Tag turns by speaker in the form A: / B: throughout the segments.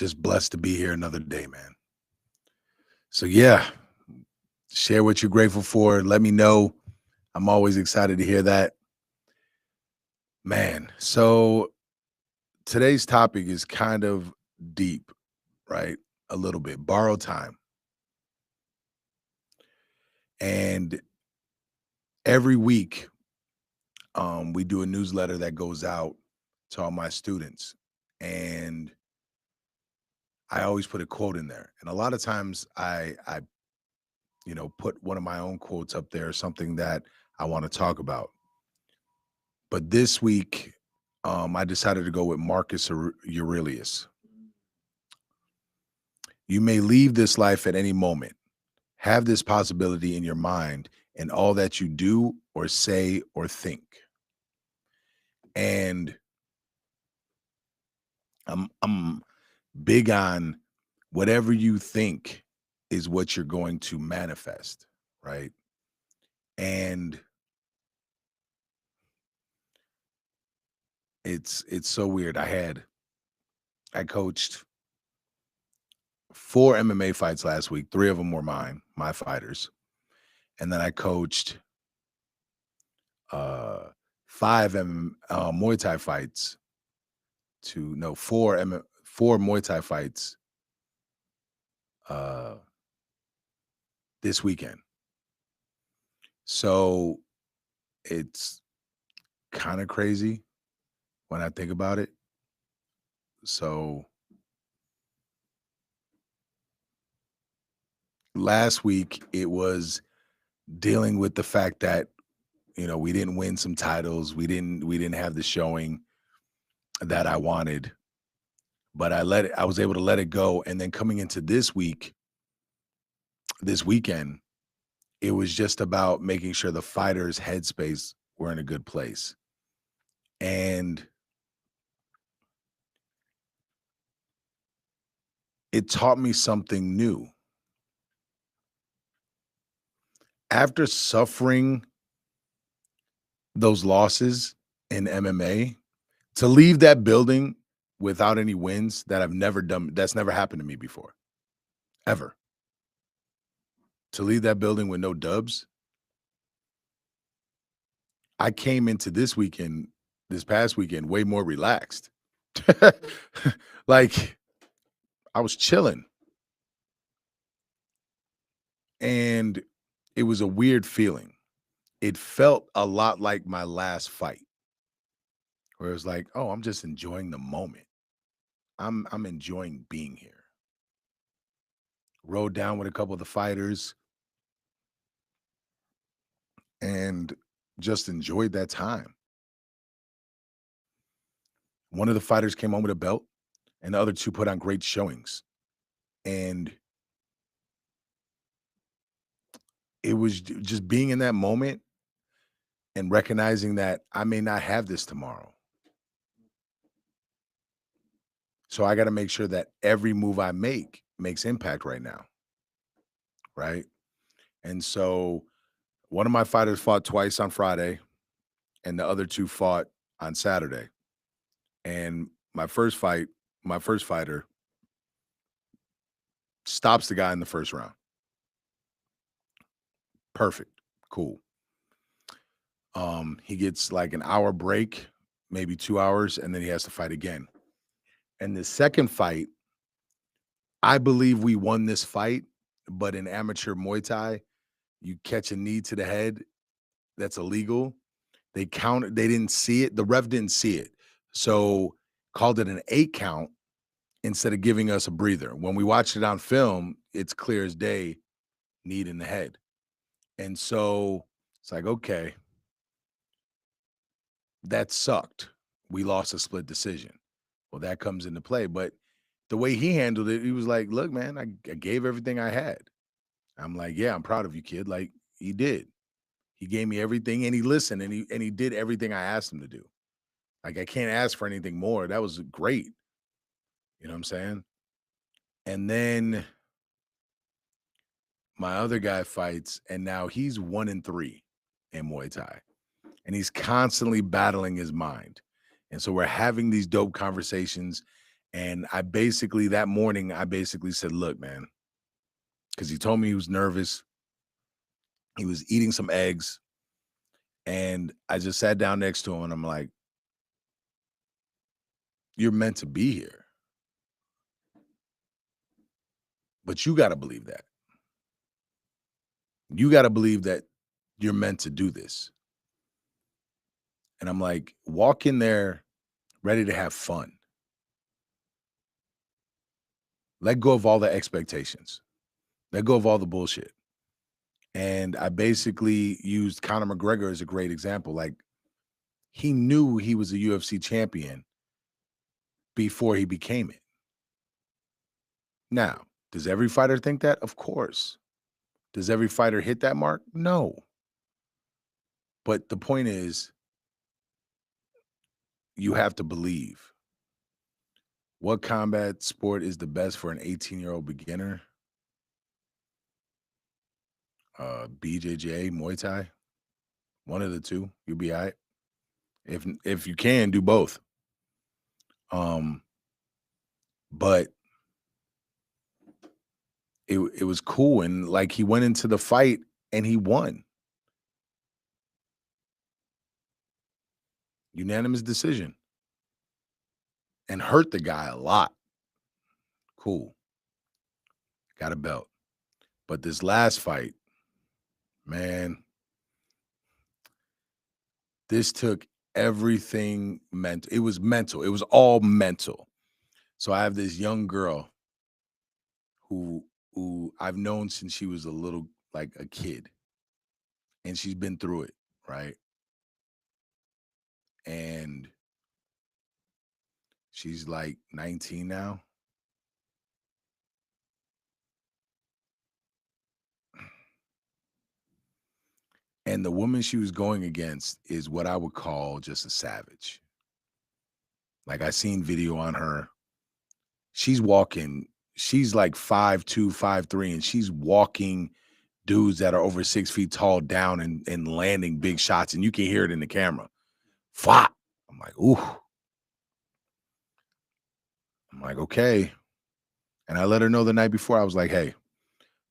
A: Just blessed to be here another day, man. So yeah, share what you're grateful for. Let me know. I'm always excited to hear that. Man, so today's topic is kind of deep, right? A little bit. Borrowed time. And every week, we do a newsletter that goes out to all my students. And I always put a quote in there. And a lot of times I put one of my own quotes up there, something that I want to talk about. But this week, I decided to go with Marcus Aurelius. You may leave this life at any moment. Have this possibility in your mind in all that you do or say or think. And I'm big on whatever you think is what you're going to manifest, right? And it's so weird. I coached 4 MMA fights last week. 3 of them were my fighters. And then I coached 5 Muay Thai fights to no 4 Muay Thai fights uh this weekend. So it's kind of crazy when I think about it. So last week it was dealing with the fact that we didn't win some titles. We didn't have the showing that I wanted, but I was able to let it go. And then coming into this weekend, it was just about making sure the fighters' headspace were in a good place. And it taught me something new. After suffering those losses in MMA, to leave that building without any wins that I've never done, that's never happened to me before, ever. To leave that building with no dubs, I came into this past weekend, way more relaxed. Like I was chilling, and it was a weird feeling. It felt a lot like my last fight, where it was like, "Oh, I'm just enjoying the moment. I'm enjoying being here." Rode down with a couple of the fighters and just enjoyed that time. One of the fighters came home with a belt, and the other 2 put on great showings. And it was just being in that moment and recognizing that I may not have this tomorrow. So I got to make sure that every move I make makes impact right now, right? And so one of my fighters fought twice on Friday and the other 2 fought on Saturday. And my first fighter stops the guy in the first round. Perfect. Cool. He gets like an hour break, maybe 2 hours, and then he has to fight again. And the second fight, I believe we won this fight, but in amateur Muay Thai, you catch a knee to the head, that's illegal. They didn't see it. The ref didn't see it. So called it an 8 count instead of giving us a breather. When we watched it on film, it's clear as day, knee in the head. And so it's like, okay, that sucked. We lost a split decision. Well, that comes into play. But the way he handled it, he was like, look, man, I gave everything I had. I'm like, yeah, I'm proud of you, kid. Like he did. He gave me everything and he listened and he did everything I asked him to do. Like I can't ask for anything more. That was great. You know what I'm saying? And then my other guy fights, and now he's 1-3 in Muay Thai. And he's constantly battling his mind. And so we're having these dope conversations. And I basically that morning, I basically said, "Look, man," because he told me he was nervous. He was eating some eggs, and I just sat down next to him and I'm like, "You're meant to be here, but you got to believe that. You got to believe that you're meant to do this." And I'm like, "Walk in there ready to have fun. Let go of all the expectations. Let go of all the bullshit." And I basically used Conor McGregor as a great example. Like, he knew he was a UFC champion before he became it. Now, does every fighter think that? Of course. Does every fighter hit that mark? No. But the point is, you have to believe. What combat sport is the best for an 18-year-old beginner? BJJ, Muay Thai, one of the two. You'll be all right. If you can, do both. Um, but it was cool, and like he went into the fight and he won. Unanimous decision and hurt the guy a lot. Cool. Got a belt. But this last fight, man, this took everything mental. It was mental. It was all mental. So I have this young girl who I've known since she was a little like a kid, and she's been through it, right? And she's like 19 now. And the woman she was going against is what I would call just a savage. Like, I seen video on her. She's walking, she's like 5'2", 5'3", and she's walking dudes that are over 6 feet tall down and landing big shots, and you can hear it in the camera. Flop. I'm like, ooh. I'm like, okay. And I let her know the night before. I was like, hey,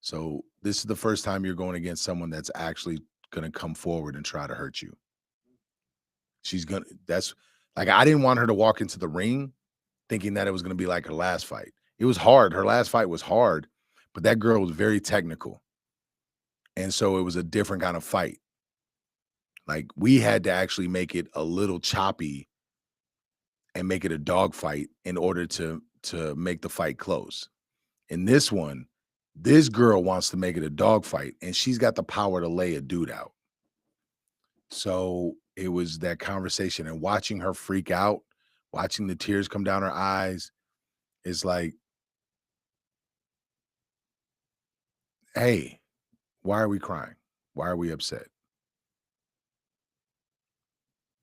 A: so this is the first time you're going against someone that's actually gonna come forward and try to hurt you. She's gonna that's like, I didn't want her to walk into the ring thinking that it was gonna be like her last fight. It was hard. Her last fight was hard, but that girl was very technical. And so it was a different kind of fight. Like, we had to actually make it a little choppy and make it a dog fight in order to make the fight close. In this one, this girl wants to make it a dog fight, and she's got the power to lay a dude out. So it was that conversation and watching her freak out, watching the tears come down her eyes. Is like, hey, why are we crying? Why are we upset?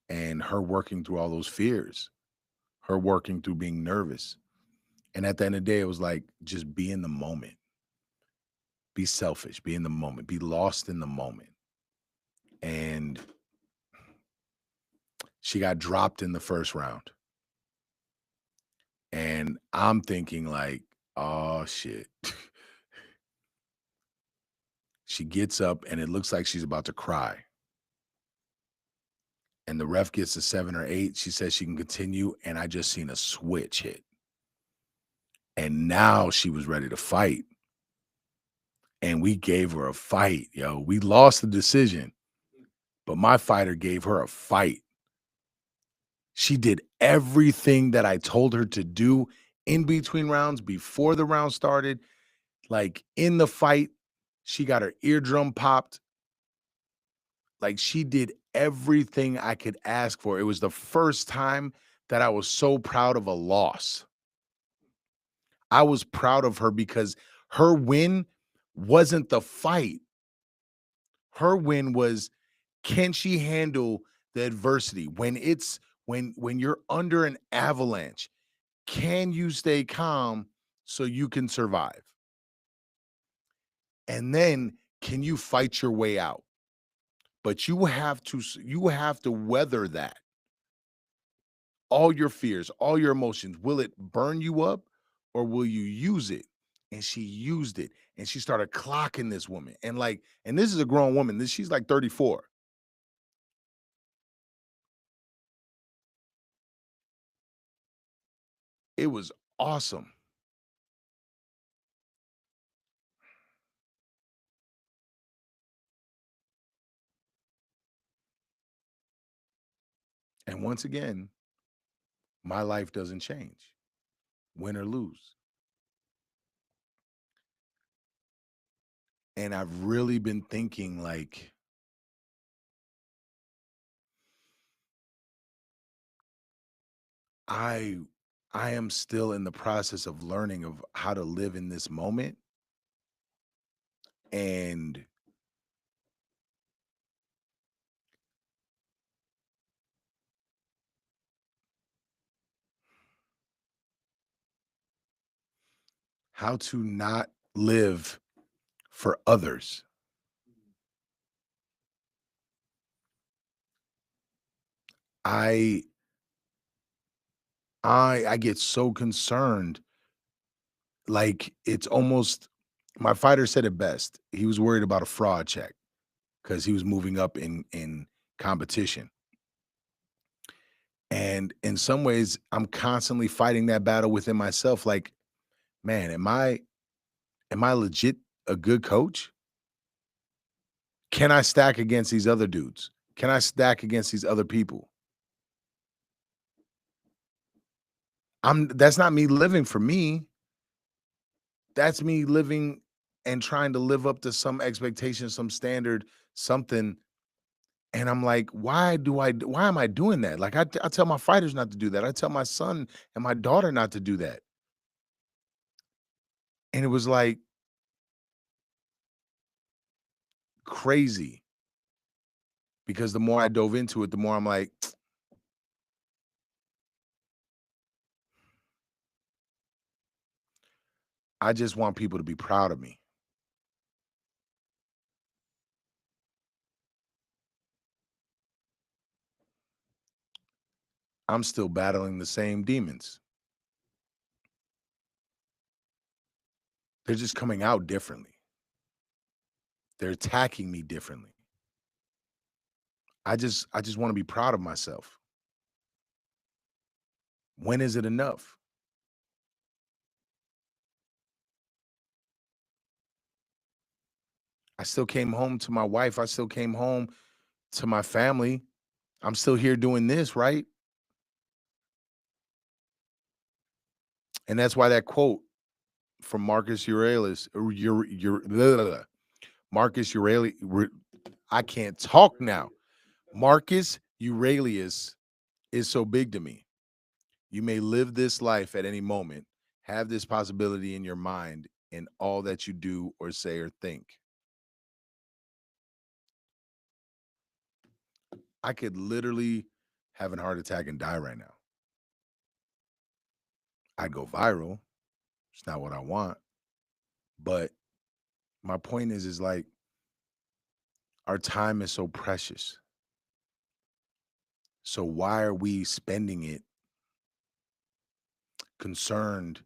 A: And her working through all those fears, her working through being nervous. And at the end of the day, it was like, just be in the moment, be selfish, be in the moment, be lost in the moment. And she got dropped in the first round. And I'm thinking, like, oh shit. She gets up and it looks like she's about to cry. And the ref gets a 7 or 8. She says she can continue. And I just seen a switch hit. And now she was ready to fight. And we gave her a fight, yo. We lost the decision, but my fighter gave her a fight. She did everything that I told her to do in between rounds, before the round started. Like, in the fight, she got her eardrum popped. Like, she did everything I could ask for. It was the first time that I was so proud of a loss. I was proud of her because her win wasn't the fight. Her win was, can she handle the adversity when when you're under an avalanche? Can you stay calm so you can survive? And then can you fight your way out? But you have to weather that. all your fears, all your emotions. Will it burn you up or will you use it? And she used it and she started clocking this woman. And like, and this is a grown woman. This she's like 34. It was awesome. And once again, my life doesn't change, win or lose. And I've really been thinking like I I am still in the process of learning of how to live in this moment and how to not live for others. I I get so concerned. Like it's almost my fighter said it best. He was worried about a fraud check because he was moving up in competition. And in some ways, I'm constantly fighting that battle within myself. Like, man, am I legit a good coach? Can I stack against these other dudes? Can I stack against these other people? That's not me living for me. That's me living and trying to live up to some expectation, some standard, something. And I'm like, why am I doing that? Like I tell my fighters not to do that. I tell my son and my daughter not to do that. And it was like crazy because the more I dove into it, the more I'm like, I just want people to be proud of me. I'm still battling the same demons. They're just coming out differently. They're attacking me differently. I just want to be proud of myself. When is it enough? I still came home to my wife. I still came home to my family. I'm still here doing this, right? And that's why that quote from Marcus Aurelius, or Marcus Aurelius, I can't talk now. Marcus Aurelius is so big to me. You may live this life at any moment, have this possibility in your mind in all that you do or say or think. I could literally have a heart attack and die right now. I'd go viral. It's not what I want. But my point is like our time is so precious. So why are we spending it concerned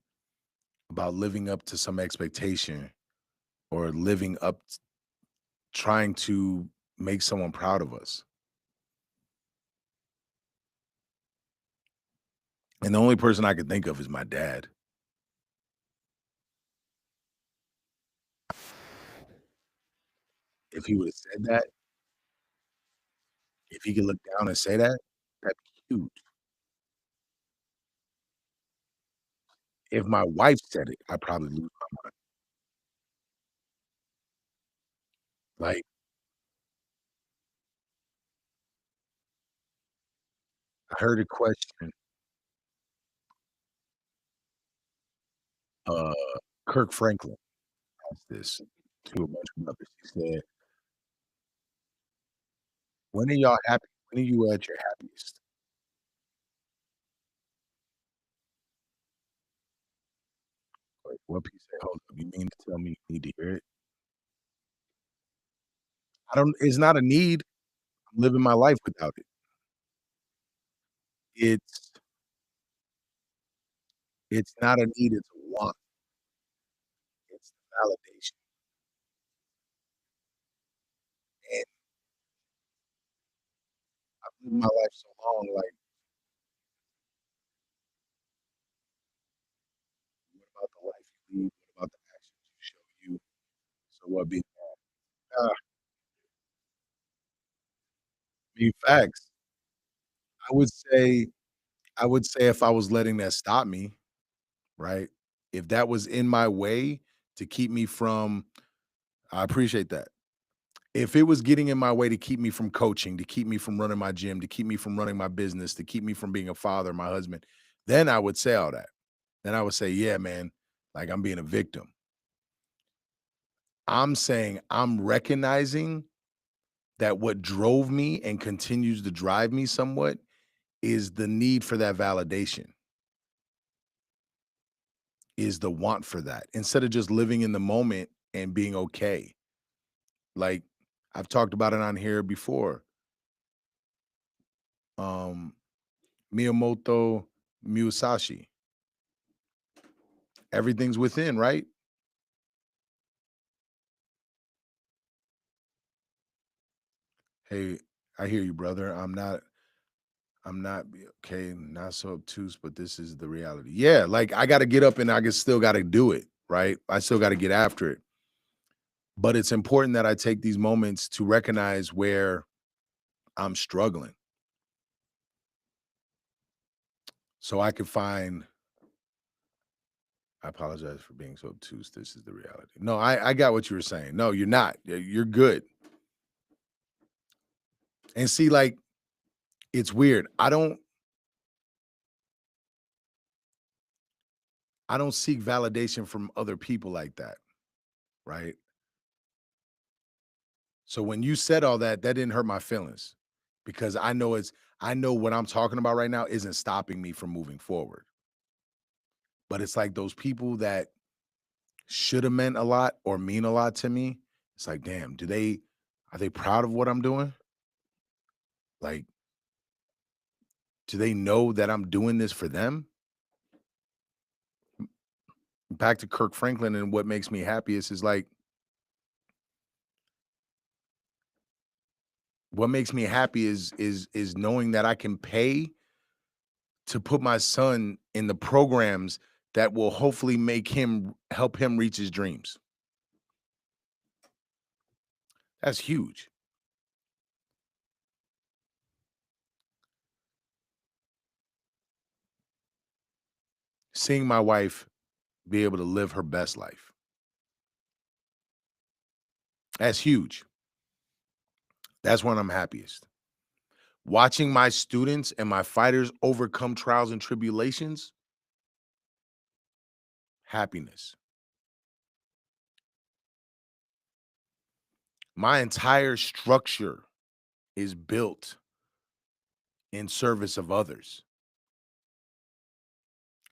A: about living up to some expectation or living up trying to make someone proud of us? And the only person I could think of is my dad. If he would have said that, if he could look down and say that, that'd be huge. If my wife said it, I'd probably lose my mind. Like, I heard a question, uh, Kirk Franklin asked this to a bunch of brothers. He said, "When are y'all happy? When are you at your happiest?" Like, what he said, "Hold up, you mean to tell me you need to hear it?" I don't it's not a need. I'm living my life without it. It's not a need, it's a want. It's the validation. And I've lived my life so long, like, what about the life you lead? What about the actions you show you? So what be I mean, facts. I would say I would say if I was letting that stop me, right? If that was in my way to keep me from I appreciate that. If it was getting in my way to keep me from coaching, to keep me from running my gym, to keep me from running my business, to keep me from being a father, my husband, then I would say all that. Then I would say, "Yeah, man, like I'm being a victim." I'm saying I'm recognizing that what drove me and continues to drive me somewhat is the need for that validation, is the want for that instead of just living in the moment and being okay. Like I've talked about it on here before. Um, Miyamoto Musashi, everything's within, right? Hey, I hear you, brother. I'm not not so obtuse, but this is the reality. Yeah, like I got to get up and I can still got to do it, right? I still got to get after it. But it's important that I take these moments to recognize where I'm struggling so I can find I apologize for being so obtuse. This is the reality. No, I got what you were saying. No, you're not. You're good. And see, like, it's weird. I don't seek validation from other people like that, right? So when you said all that, that didn't hurt my feelings because I know what I'm talking about right now isn't stopping me from moving forward. But it's like those people that should have meant a lot or mean a lot to me. It's like, damn, are they proud of what I'm doing? Like, do they know that I'm doing this for them? Back to Kirk Franklin and what makes me happiest is like what makes me happy is knowing that I can pay to put my son in the programs that will hopefully make him help him reach his dreams. That's huge. Seeing my wife be able to live her best life. That's huge. That's when I'm happiest. Watching my students and my fighters overcome trials and tribulations, happiness. My entire structure is built in service of others.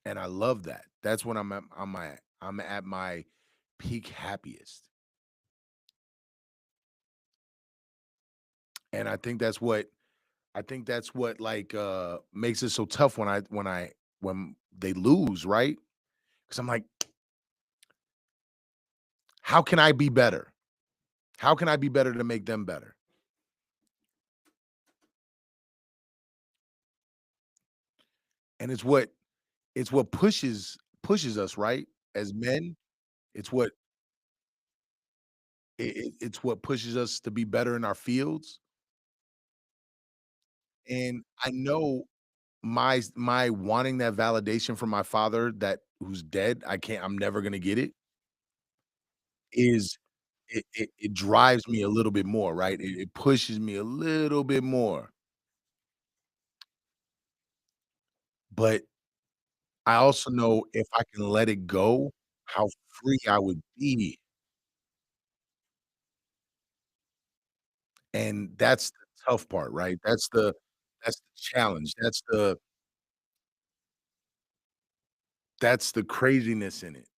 A: And I love that. That's when I'm at my peak happiest. And I think that's what like makes it so tough when they lose, right? Because I'm like, how can I be better? How can I be better to make them better? And it's what pushes us, right? As men, it's what it's what pushes us to be better in our fields. And I know my wanting that validation from my father that who's dead, I'm never gonna get it, is it drives me a little bit more, right? It pushes me a little bit more. But I also know if I can let it go, how free I would be. And that's the tough part, right? That's the challenge. That's the craziness in it.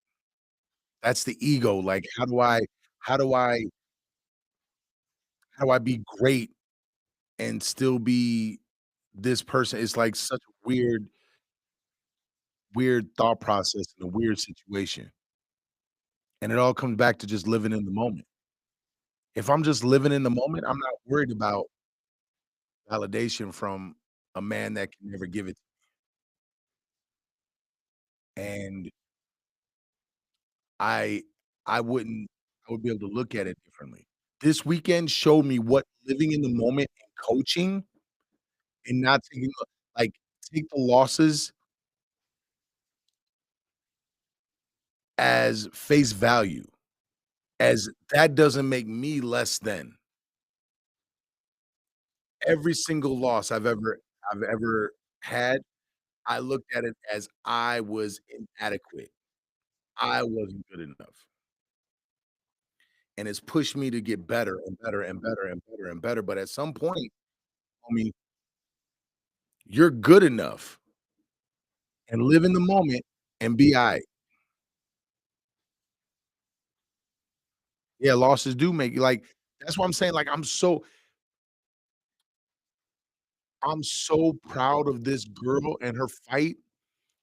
A: That's the ego. Like, how do I how do I be great and still be this person? It's like such a weird weird thought process in a weird situation, and it all comes back to just living in the moment. If I'm just living in the moment, I'm not worried about validation from a man that can never give it, and I I would be able to look at it differently. This weekend showed me what living in the moment and coaching and not taking the like, take the losses as face value, as that doesn't make me less than. Every single loss I've ever had, I looked at it as I was inadequate. I wasn't good enough, and it's pushed me to get better and better and better and better and better, but at some point, homie, you're good enough, and live in the moment and be alright. Yeah, losses do make you like that's why I'm saying, like, I'm so proud of this girl and her fight.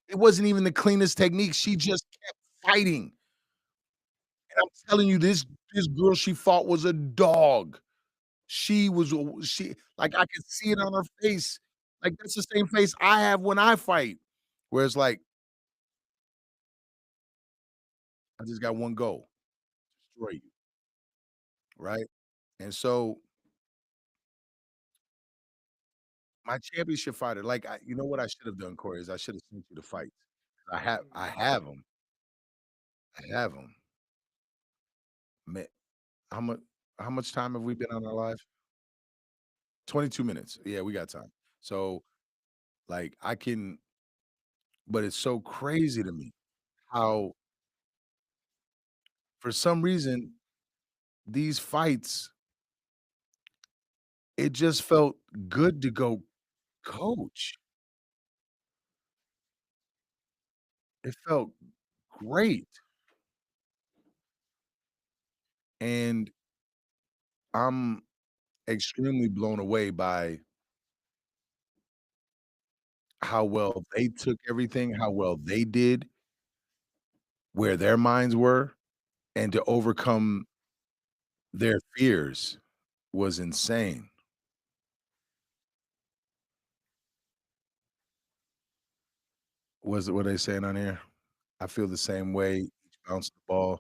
A: It wasn't even the cleanest technique, she just kept fighting, and I'm telling you, this girl she fought was a dog. She was a she like, I could see it on her face. Like, that's the same face I have when I fight, where it's like, "I just got one goal, destroy you," right? And so, my championship fighter, like, you know what I should have done, Corey, is I should have sent you the fights. I have them. I have them. Ma how much how much time have we been on our live? 22 minutes. Yeah, we got time. So, like, I can but it's so crazy to me how, for some reason, these fights, it just felt good to go coach. It felt great, and I'm extremely blown away by how well they took everything, how well they did, where their minds were, and to overcome their fears was insane. Was it what they saying on here? I feel the same way, each bounce the ball.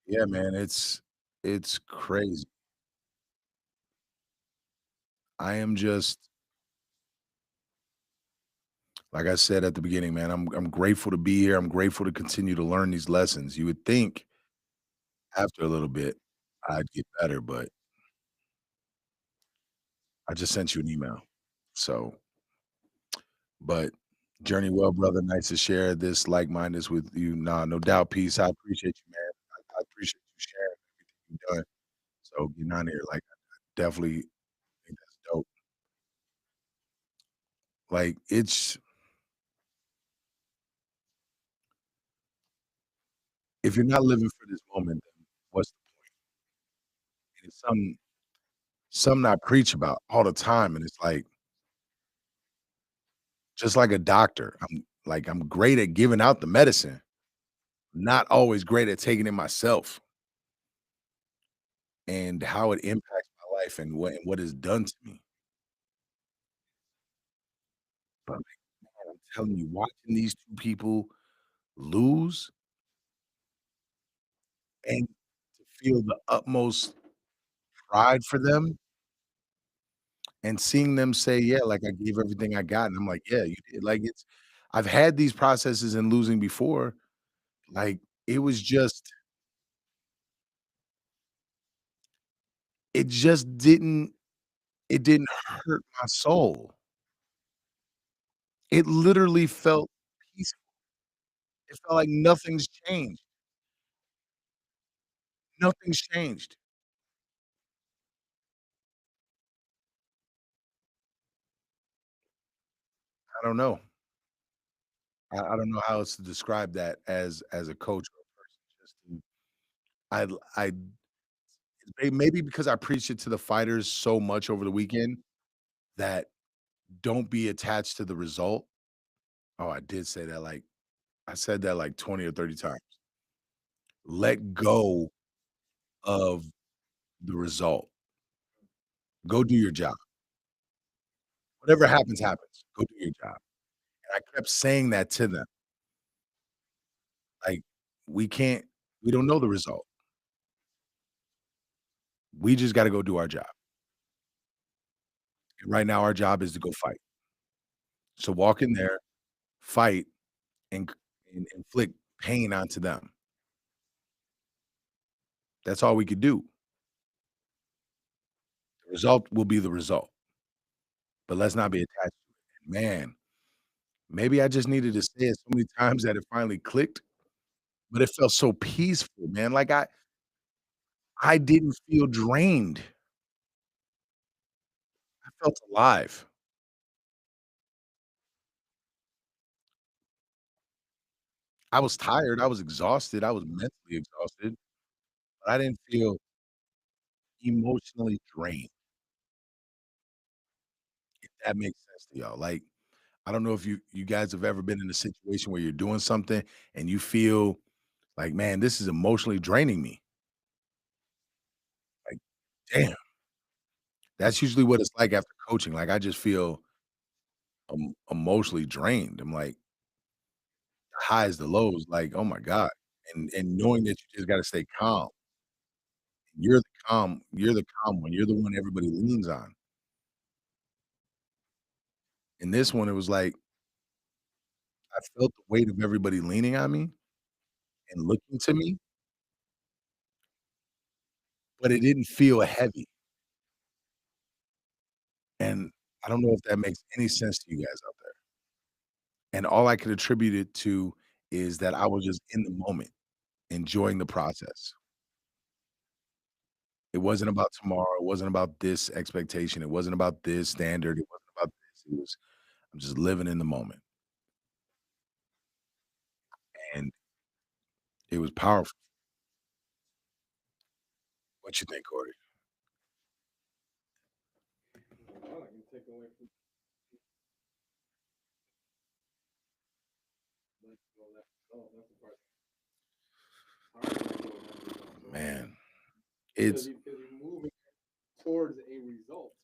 A: Yeah, man, it's crazy. I am just like I said at the beginning, man, I'm grateful to be here. I'm grateful to continue to learn these lessons. You would think after a little bit I'd get better, but I just sent you an email. So, but journey well, brother. Nice to share this like-mindedness with you. Nah, no doubt. Peace. I appreciate you, man. I appreciate you sharing everything you've done. So getting on here, like, I definitely think that's dope. Like, it's if you're not living for this moment, then what's the point? It's something I preach about all the time, and it's like, just like a doctor, I'm great at giving out the medicine, not always great at taking it myself and how it impacts my life and what it's done to me. But, like, man, I'm telling you, watching these 2 people lose and to feel the utmost pride for them and seeing them say, "Yeah, like, I gave everything I got," and I'm like, "Yeah, you did." Like, it's I've had these processes in losing before, like, it was just it just didn't hurt my soul. It literally felt peaceful. It felt like nothing's changed. Nothing's changed. I don't know. I don't know how else to describe that as a coach or a person. Just I maybe because I preached it to the fighters so much over the weekend that don't be attached to the result, Oh, I did say that, like I said that like 20 or 30 times. Let go of the result. Go do your job. Whatever happens, happens. Go do your job. And I kept saying that to them, like, we can't we don't know the result. We just gotta go do our job. And right now, our job is to go fight. So walk in there, fight, and and inflict pain onto them. That's all we could do. The result will be the result, but let's not be attached to it. Man, maybe I just needed to say it so many times that it finally clicked, but it felt so peaceful, man. Like I didn't feel drained. I felt alive. I was tired, I was exhausted, I was mentally exhausted, but I didn't feel emotionally drained, if that makes sense to y'all. Like, I don't know if you guys have ever been in a situation where you're doing something and you feel like, "Man, this is emotionally draining me." Like, damn, that's usually what it's like after coaching. Like, I just feel emotionally drained. I'm like, the highs, the lows, like, "Oh my god." And knowing that you just gotta stay calm. You're the calm one, you're the one everybody leans on. In this one, it was like, I felt the weight of everybody leaning on me and looking to me, but it didn't feel heavy, and I don't know if that makes any sense to you guys out there, and all I could attribute it to is that I was just in the moment, enjoying the process. It wasn't about tomorrow, it wasn't about this expectation, it wasn't about this standard, it wasn't about this, it was I'm just living in the moment, and it was powerful. What you think, Corey? Man, it's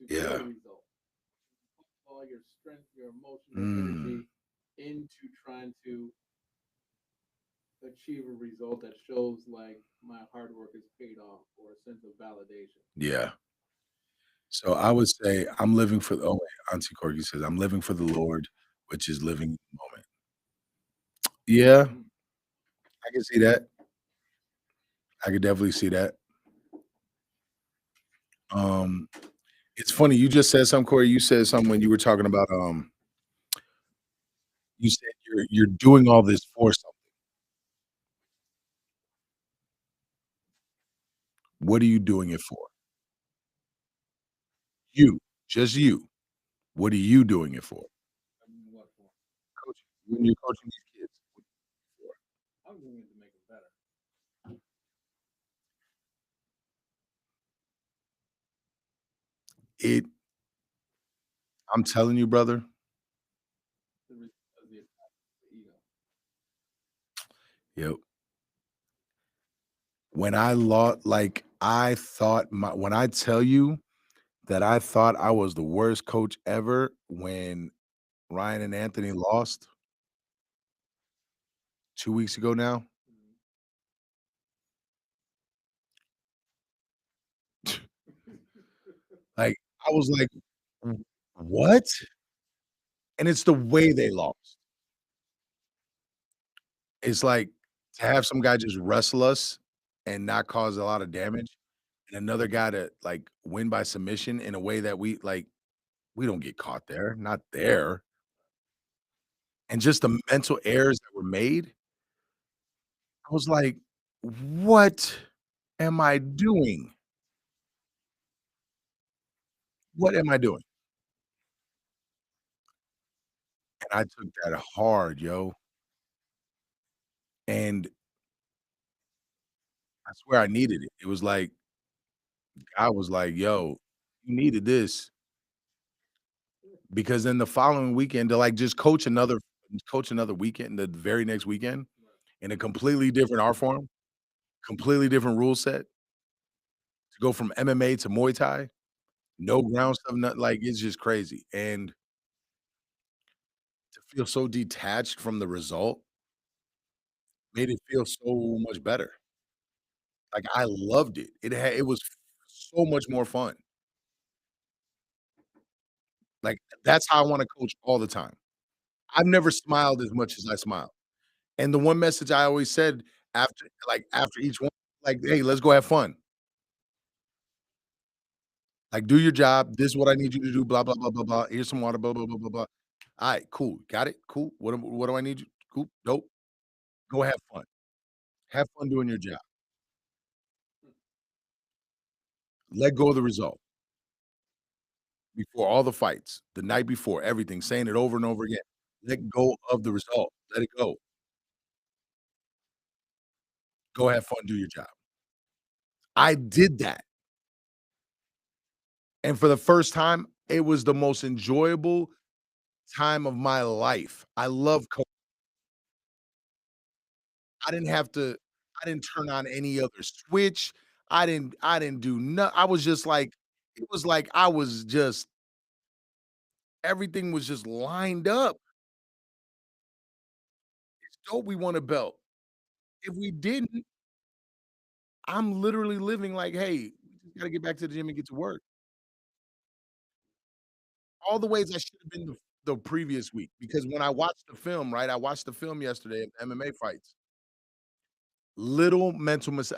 A: yeah. Mm, yeah. So I would say I'm living for oh, wait, Auntie Corky says, "I'm living for the Lord," which is living in the moment. Yeah, I can see that. I could definitely see that. Um, it's funny, you just said something, Corey, you said something when you were talking about, you said you're doing all this for something. What are you doing it for? You, just you. What are you doing it for? Coaching. When you're coaching these kids, what are you for? I'm telling you, brother. Yep. When I lost, like, I thought my when I tell you that I thought I was the worst coach ever when Ryan and Anthony lost 2 weeks ago now, like, I was like, "W what?" And it's the way they lost. It's like to have some guy just wrestle us and not cause a lot of damage, and another guy to, like, win by submission in a way that we don't get caught there, not there, and just the mental errors that were made, I was like, "What am I doing? What am I doing?" And I took that hard, yo, and I swear I needed it. It was like I was like, "Yo, you needed this," because then the following weekend to, like, just coach another coach another weekend the very next weekend in a completely different art form, completely different rule set, to go from MMA to Muay Thai, no ground stuff, not like, it's just crazy, and to feel so detached from the result made it feel so much better. Like, I loved it. It was so much more fun. Like, that's how I wanna coach all the time. I've never smiled as much as I smile, and the one message I always said after each one, like, "Hey, let's go have fun. Like, do your job. This is what I need you to do, blah, blah, blah, blah, blah. Here's some water, blah, blah, blah, blah, blah. Alright, cool. Got it? Cool. What do I need you cool. Dope. Go have fun. Have fun doing your job. Let go of the result before all the fights, the night before, everything, saying it over and over again. Let go of the result. Let it go. Go have fun, do your job." I did that, and for the first time, it was the most enjoyable time of my life. I love I didn't have to I didn't turn on any other switch. I didn't do no I was just like it was like I was just everything was just lined up. Dope we won a belt. If we didn't, I'm literally living like, "Hey, we just gotta get back to the gym and get to work." All the ways I should have been the previous week, because when I watched the film, right, I watched the film yesterday of MMA fights. Little mental mistakes.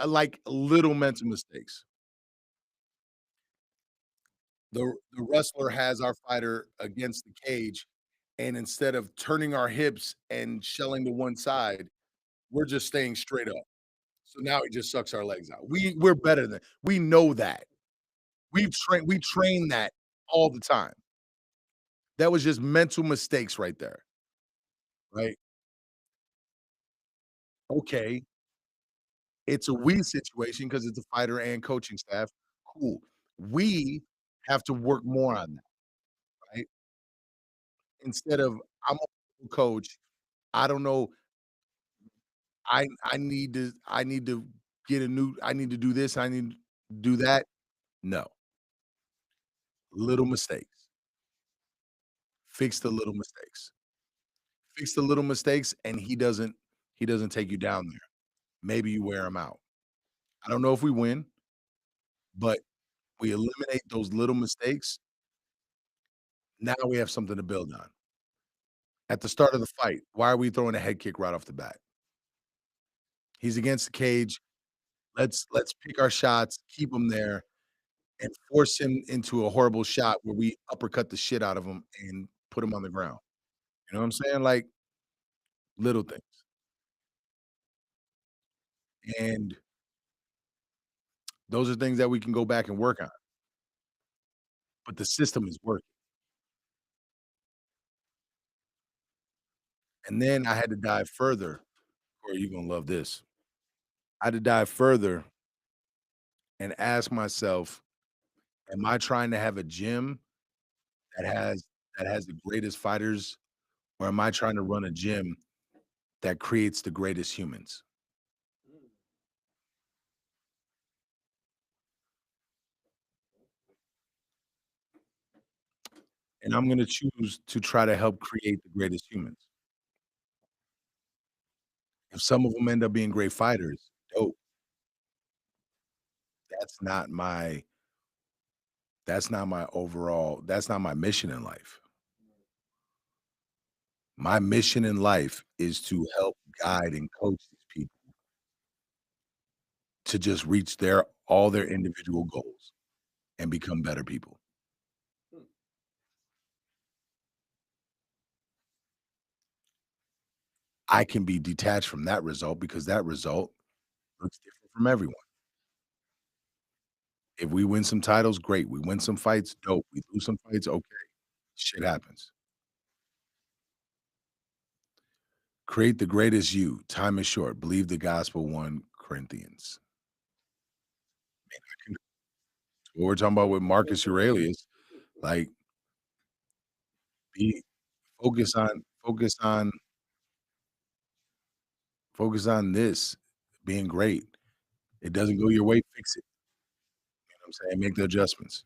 A: The wrestler has our fighter against the cage, and instead of turning our hips and shelling to one side, we're just staying straight up. So now he just sucks our legs out. We're better than we know that. We train that all the time. That was just mental mistakes right there, right? Okay, it's a we situation because it's a fighter and coaching staff. Cool. We have to work more on that, right? Instead of I'm a coach, I don't know, I need to get a new I need to do this, I need to do that. No, little mistakes. Fix the little mistakes. Fix the little mistakes, and he doesn't take you down there. Maybe you wear him out. I don't know if we win, but we eliminate those little mistakes, now we have something to build on. At the start of the fight, why are we throwing a head kick right off the bat? He's against the cage. Let's pick our shots, keep him there, and force him into a horrible shot where we uppercut the shit out of him and put him on the ground. You know what I'm saying? Like, little things. And those are things that we can go back and work on, but the system is working. And then I had to dive further. Corey, you're gonna love this. I had to dive further and ask myself, am I trying to have a gym that has that has the greatest fighters, or am I trying to run a gym that creates the greatest humans? And I'm gonna choose to try to help create the greatest humans. If some of them end up being great fighters, dope. That's not my that's not my mission in life. My mission in life is to help guide and coach these people to just reach their individual goals and become better people. I can be detached from that result because that result looks different from everyone. If we win some titles, great. We win some fights, dope. We lose some fights, okay. Shit happens. Create the greatest you. Time is short. Believe the gospel 1 Corinthians. What we're talking about with Marcus Aurelius, like, be focus on Focus on this being great. It doesn't go your way, fix it. You know what I'm saying? Make the adjustments.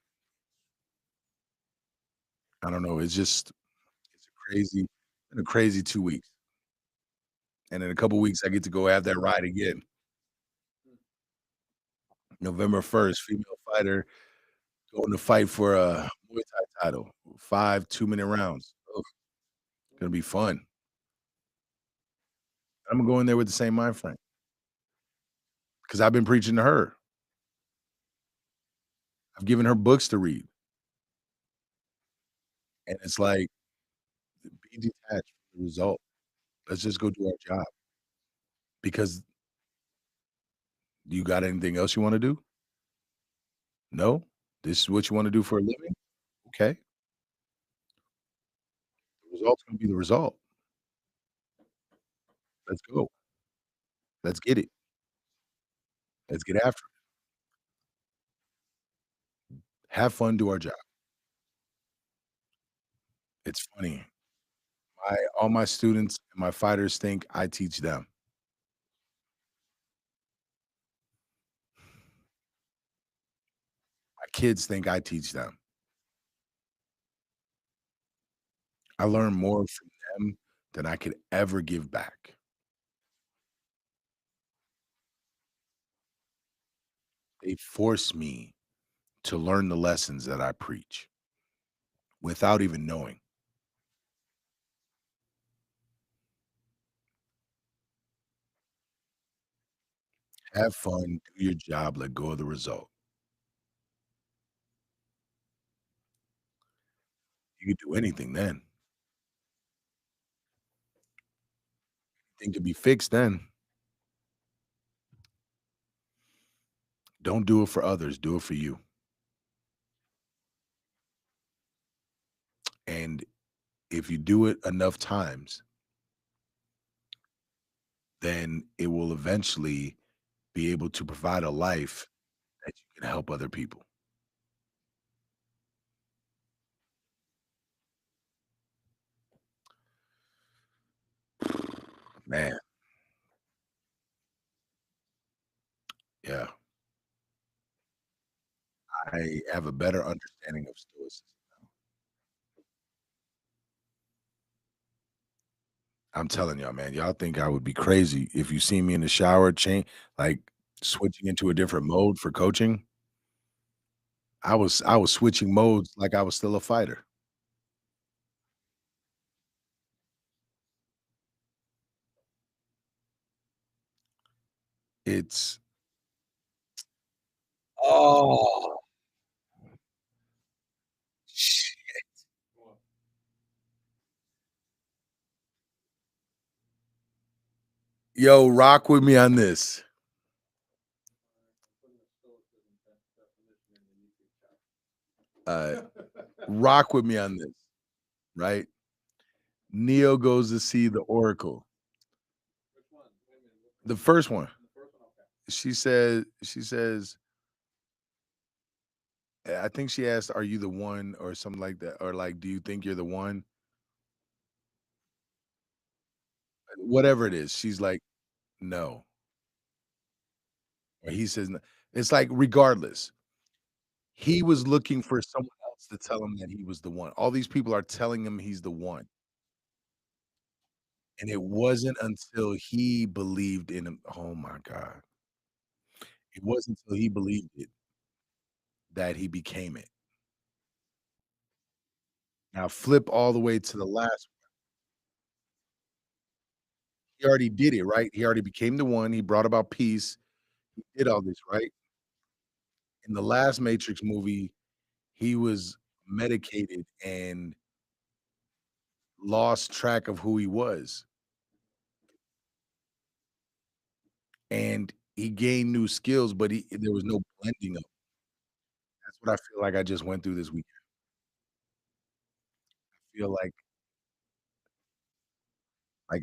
A: I don't know. It's been a crazy 2 weeks. And in a couple weeks, I get to go have that ride again. November 1st, female fighter going to fight for a Muay Thai title. 5 2-minute rounds. Ugh, gonna be fun. I'm gonna go in there with the same mind frame because I've been preaching to her. I've given her books to read, and it's like, be detached from the result. Let's just go do our job because you got anything else you wanna do? No? This is what you wanna do for a living? Okay. The result's gonna be the result. Let's go. Let's get it. Let's get after it. Have fun, do our job. It's funny. My all my students and my fighters think I teach them. My kids think I teach them. I learn more from them than I could ever give back. They force me to learn the lessons that I preach without even knowing. Have fun, do your job, let go of the result. You could do anything then. Anything could be fixed then. Don't do it for others, do it for you. And if you do it enough times, then it will eventually be able to provide a life that you can help other people. Man, yeah. I have a better understanding of stoicism. I'm telling y'all, man, y'all think I would be crazy if you see me in the shower like, switching into a different mode for coaching. I was switching modes like I was still a fighter. It's Oh, shit. Yo, rock with me on this. Uh, rock with me on this, right? Neo goes to see the Oracle. The first one. She says, I think she asked, "Are you the one?" or something like that, or like, "Do you think you're the one?" Whatever it is. She's like, "No." Or he says, "No." It's like, regardless, he was looking for someone else to tell him that he was the one. All these people are telling him he's the one, and it wasn't until he believed in him. Oh my god. It wasn't until he believed it that he became it. Now flip all the way to the last. He already did it, right? He already became the one, he brought about peace, he did all this, right? In the last Matrix movie, he was medicated and lost track of who he was, and he gained new skills, but he there was no blending of. That's what I feel like I just went through this weekend. I feel like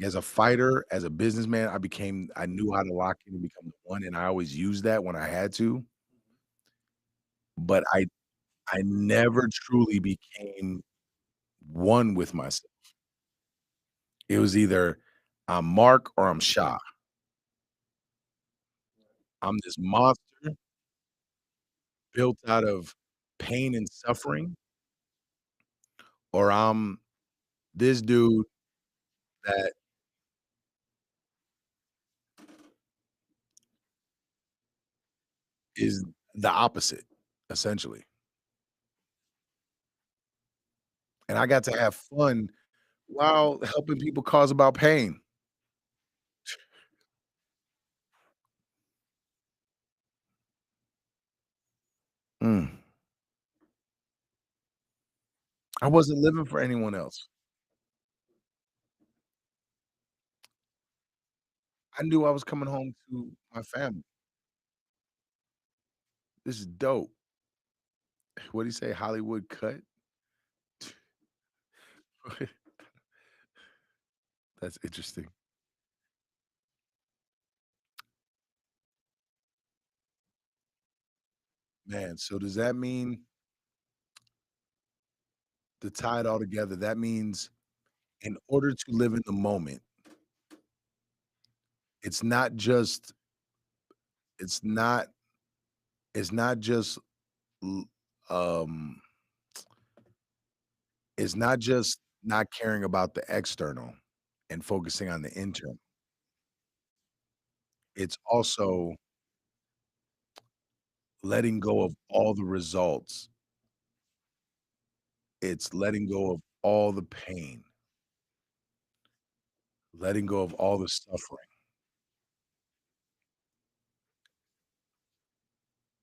A: as a fighter, as a businessman, I knew how to lock in and become the one, and I always used that when I had to, but I never truly became one with myself. It was either I'm Mark or I'm Shah. I'm this monster built out of pain and suffering, or I'm this dude that is the opposite, essentially. And I got to have fun while helping people cause about pain. Mm. I wasn't living for anyone else. I knew I was coming home to my family. This is dope. What do you say? Hollywood cut? That's interesting. Man, so does that mean to tie it all together, that means in order to live in the moment, it's not just it's not it's not just l um, it's not just not caring about the external and focusing on the internal. It's also letting go of all the results. It's letting go of all the pain, letting go of all the suffering,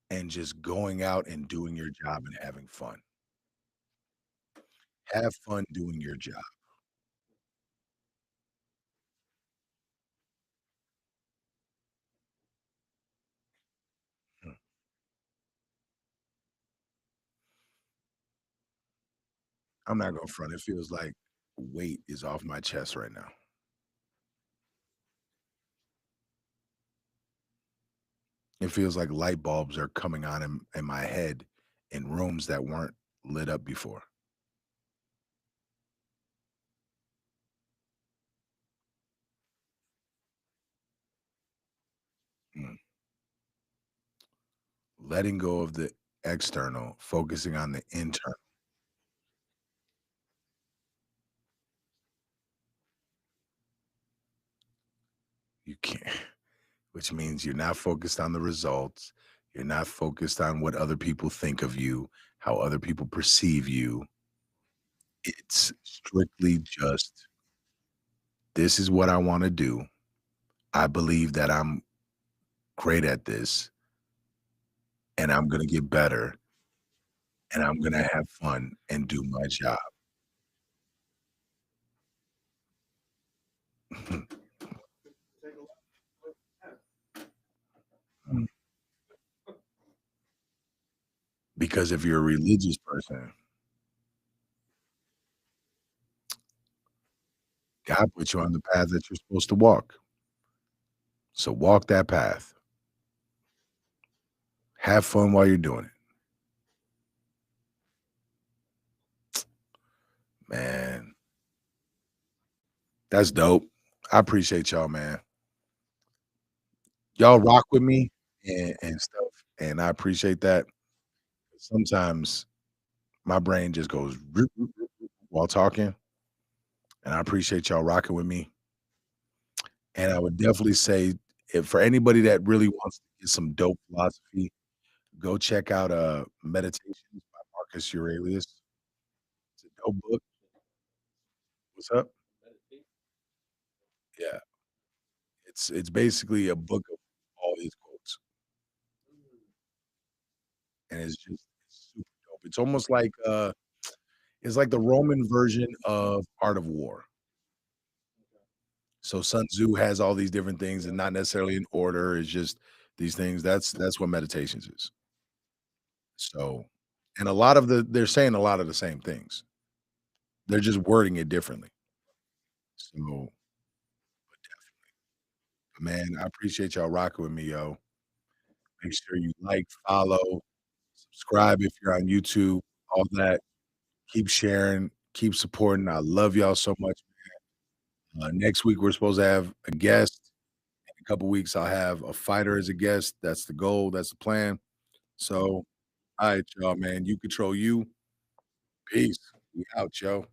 A: and just going out and doing your job and having fun. Have fun doing your job. Mm. I'm not gonna front, it feels like weight is off my chest right now. It feels like light bulbs are coming on in my head in rooms that weren't lit up before. Mm. Letting go of the external, focusing on the internal. You can't which means you're not focused on the results, you're not focused on what other people think of you, how other people perceive you. It's strictly just, "This is what I wanna do. I believe that I'm great at this, and I'm gonna get better, and I'm gonna have fun and do my job." Mm. Because if you're a religious person, God put you on the path that you're supposed to walk. So walk that path. Have fun while you're doing it. Man, that's dope. I appreciate y'all, man. Y'all rock with me and stuff, and I appreciate that. Sometimes my brain just goes while talking, and I appreciate y'all rocking with me. And I would definitely say if for anybody that really wants to get some dope philosophy, go check out Meditations by Marcus Aurelius. It's a dope book. What's up? Yeah, it's basically a book of all his quotes, and it's super dope. It's almost like it's like the Roman version of Art of War. So Sun Tzu has all these different things and not necessarily in order. It's just these things. That's what meditations is. So, and a lot of they're saying a lot of the same things. They're just wording it differently. So, man, I appreciate y'all rocking with me, yo. Make sure you like, follow, subscribe if you're on YouTube, all that. Keep sharing, keep supporting. I love y'all so much. Next week we're supposed to have a guest. couple weeks, I'll have a fighter as a guest. That's the goal. That's the plan. So, all right, y'all, man. You control you. Peace. We out, yo.